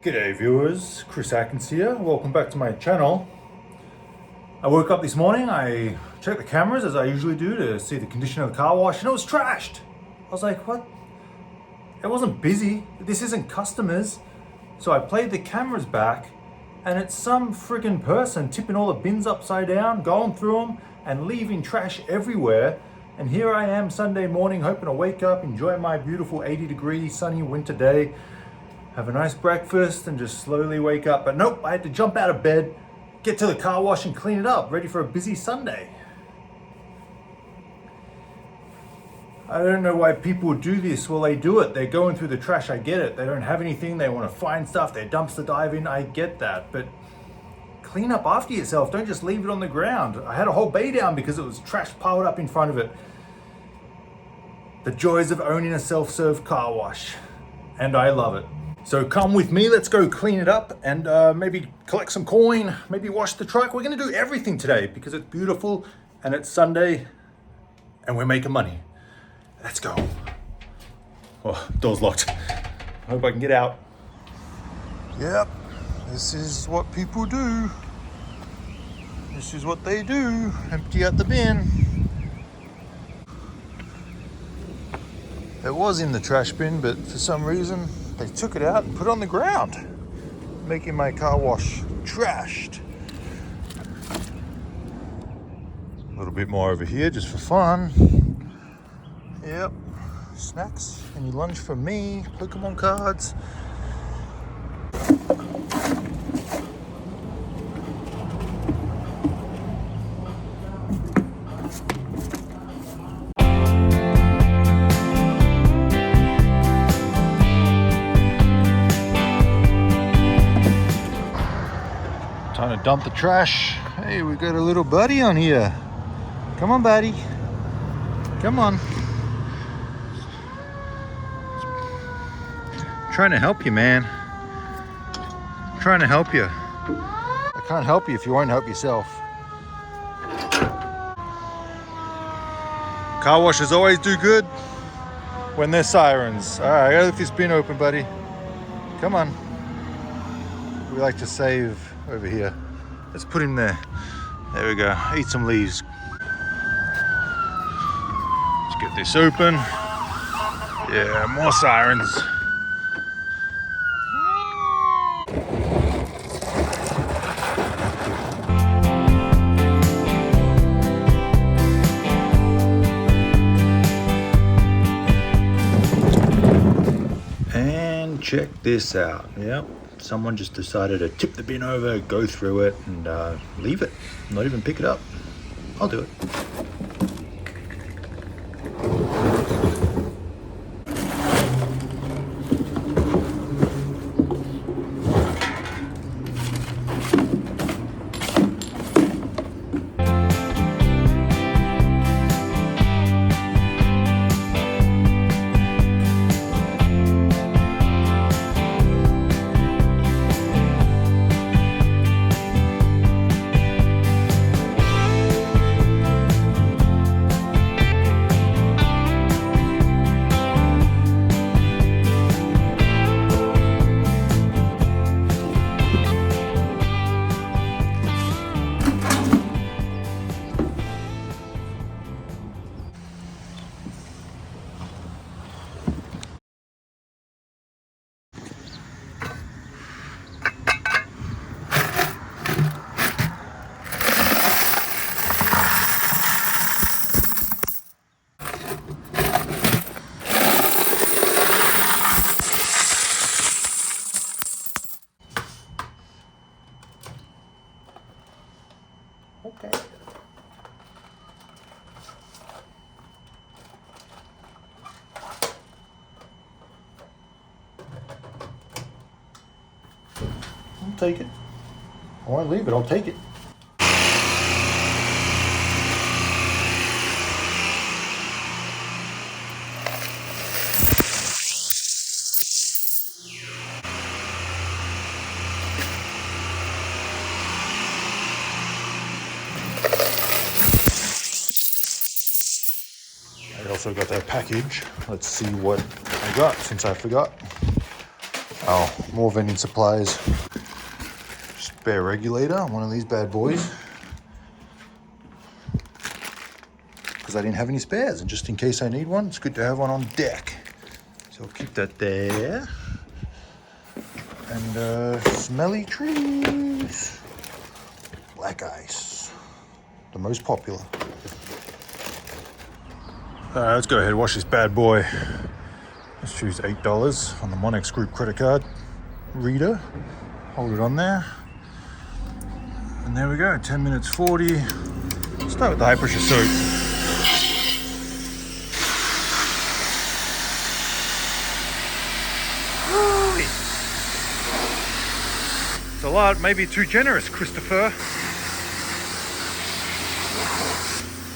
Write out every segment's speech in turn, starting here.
G'day viewers, Chris Atkins here. Welcome back to my channel. I woke up this morning, I checked the cameras as I usually do to see the condition of the car wash, and it was trashed. I was like, what? It wasn't busy. This isn't customers. So I played the cameras back, and it's some friggin' person tipping all the bins upside down, going through them, and leaving trash everywhere. And here I am Sunday morning, hoping to wake up, enjoy my beautiful 80-degree sunny winter day, have a nice breakfast and just slowly wake up. But nope, I had to jump out of bed, get to the car wash and clean it up, ready for a busy Sunday. I don't know why people do this. Well, they do it. They're going through the trash. I get it. They don't have anything. They want to find stuff. They're dumpster diving. I get that. But clean up after yourself. Don't just leave it on the ground. I had a whole bay down because it was trash piled up in front of it. The joys of owning a self-serve car wash. And I love it. So come with me, let's go clean it up and maybe collect some coin, maybe wash the truck. We're gonna do everything today because it's beautiful and it's Sunday and we're making money. Let's go. Oh, door's locked. I hope I can get out. Yep, this is what people do. This is what they do, empty out the bin. It was in the trash bin, but for some reason, they took it out and put it on the ground, making my car wash trashed. A little bit more over here just for fun. Yep, snacks, any lunch for me, Pokemon cards. Time to dump the trash. Hey, we got a little buddy on here. Come on, buddy. Come on. Trying to help you, man. Trying to help you. I can't help you if you won't help yourself. Car washes always do good when there's sirens. All right, I gotta lift this bin open, buddy. Come on. We like to save over here. Let's put him there. There we go. Eat some leaves. Let's get this open. Yeah, more sirens. And check this out. Yep. Someone just decided to tip the bin over, go through it, and leave it. Not even pick it up. I'll do it. Okay. I'll take it. I won't leave it, I'll take it. I also got that package. Let's see what I got since I forgot. Oh, more vending supplies. Spare regulator, one of these bad boys. Because I didn't have any spares, and just in case I need one, it's good to have one on deck. So I'll keep that there. And smelly trees. Black ice, the most popular. All right, let's go ahead and wash this bad boy. Let's choose $8 on the MONEXgroup Credit Card reader. Hold it on there. And there we go, 10 minutes 40. Start with the high pressure soap. It's a lot, maybe too generous, Christopher.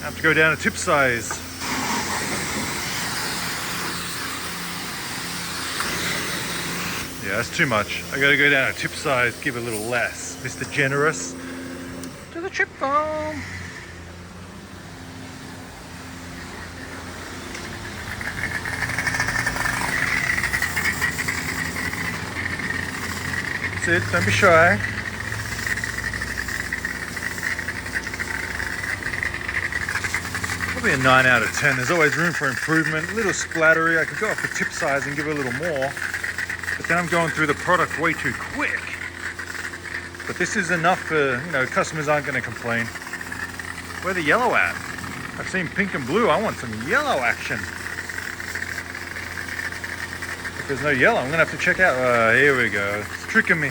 I have to go down a tip size. Yeah, that's too much. I gotta go down a tip size, give a little less. Mr. Generous. To the chip farm. That's it, don't be shy. Probably a 9 out of 10. There's always room for improvement. A little splattery. I could go up the tip size and give it a little more. But then I'm going through the product way too quick. But this is enough for, customers aren't going to complain. Where the yellow at? I've seen pink and blue. I want some yellow action. If there's no yellow, I'm going to have to check out. Here we go. It's tricking me.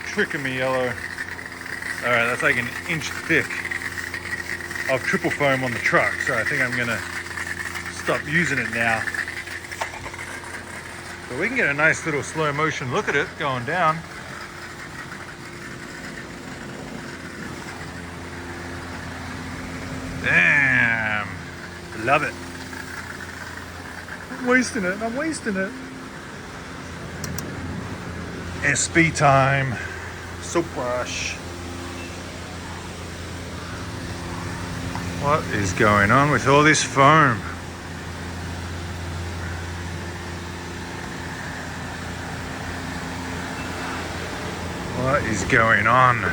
Tricking me, yellow. All right, that's like an inch thick of triple foam on the truck. So I think I'm going to stop using it now. But we can get a nice little slow motion look at it going down. Damn, love it. I'm wasting it, I'm wasting it. SB time, soap brush. What is going on with all this foam? What is going on?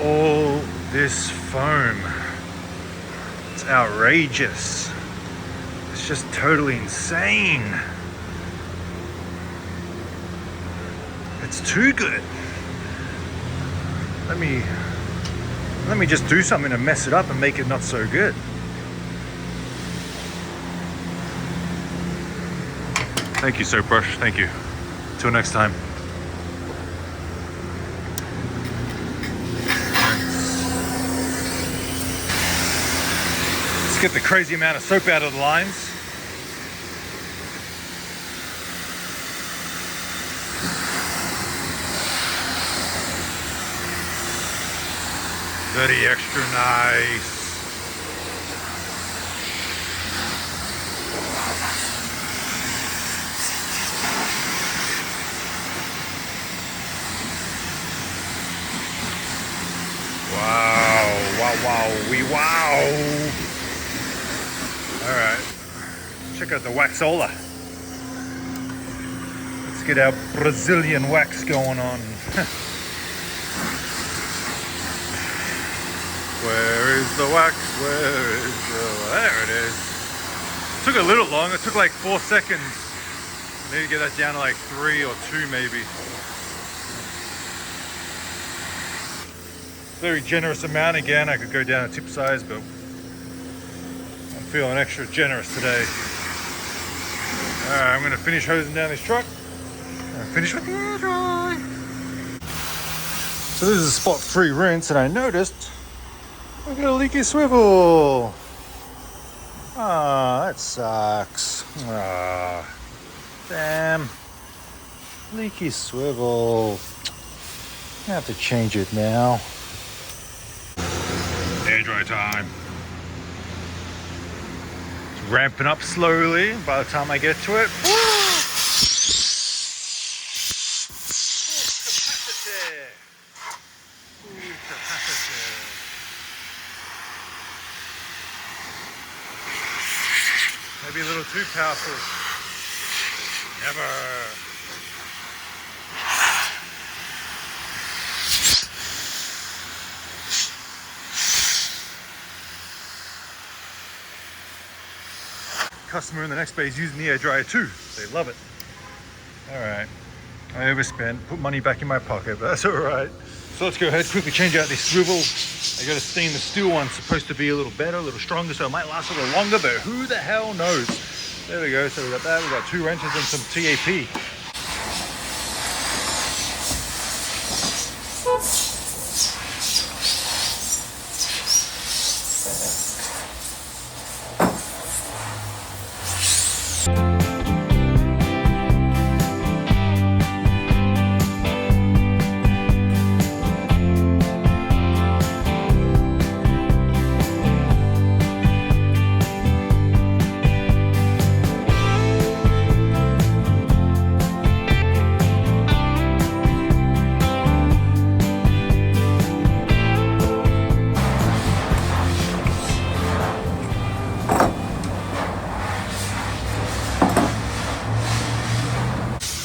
All this foam. It's outrageous. It's just totally insane. It's too good. Let me just do something to mess it up and make it not so good. Thank you, soap brush. Thank you. Till next time. Let's get the crazy amount of soap out of the lines. Very extra nice. Wow. All right, check out the waxola. Let's get our Brazilian wax going on. Where is the wax? Where is the... There it is. Took a little long. It took like 4 seconds. I need to get that down to like 3 or 2 maybe. Very generous amount again. I could go down a tip size, but I'm feeling extra generous today. Alright, I'm gonna finish hosing down this truck. Finish with the air dry. So this is a spot-free rinse, and I noticed I got a leaky swivel. Ah, that sucks. Ah, damn. Leaky swivel. I have to change it now. Air dry time. It's ramping up slowly by the time I get to it. Maybe a little too powerful. Never. Customer in the next bay is using the air dryer too. They love it. All right. I overspent, put money back in my pocket, but that's all right. So let's go ahead, quickly change out this swivel. I got a stainless steel one, supposed to be a little better, a little stronger, so it might last a little longer, but who the hell knows? There we go, so we got that, we got 2 wrenches and some TAP.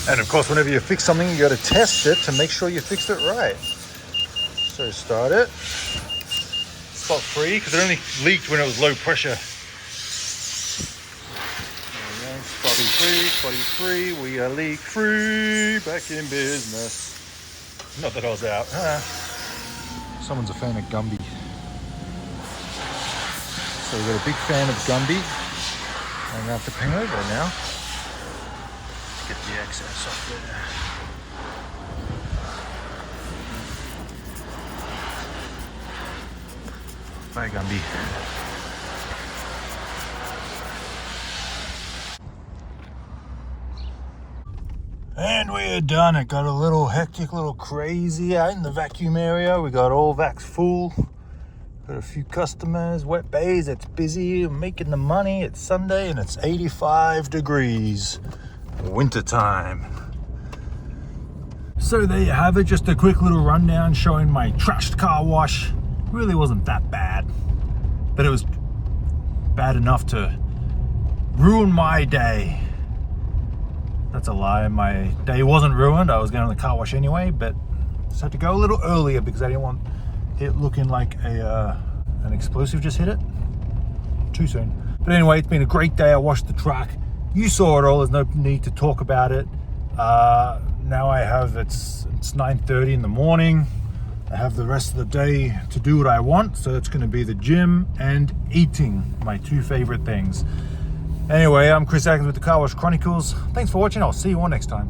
And of course, whenever you fix something, you got to test it to make sure you fixed it right. So start it. Spot free, because it only leaked when it was low pressure. Spotty free, we are leak free, back in business. Not that I was out. Someone's a fan of Gumby. So we've got a big fan of Gumby. I'm gonna have to ping over now. Get the excess off there. Bye, Gumby. And we're done. It got a little hectic, a little crazy out in the vacuum area. We got all vacs full. Got a few customers, wet bays. It's busy. I'm making the money. It's Sunday and it's 85 degrees. Winter time. So there you have it, just a quick little rundown showing my trashed car wash. Really wasn't that bad, but it was bad enough to ruin my day. That's a lie, my day wasn't ruined. I was going to the car wash anyway, but just had to go a little earlier because I didn't want it looking like an explosive just hit it too soon. But anyway, it's been a great day. I washed the truck. You saw it all, there's no need to talk about it. Now I have, it's 9:30 in the morning. I have the rest of the day to do what I want. So it's gonna be the gym and eating, my 2 favorite things. Anyway, I'm Chris Atkins with the Car Wash Chronicles. Thanks for watching, I'll see you all next time.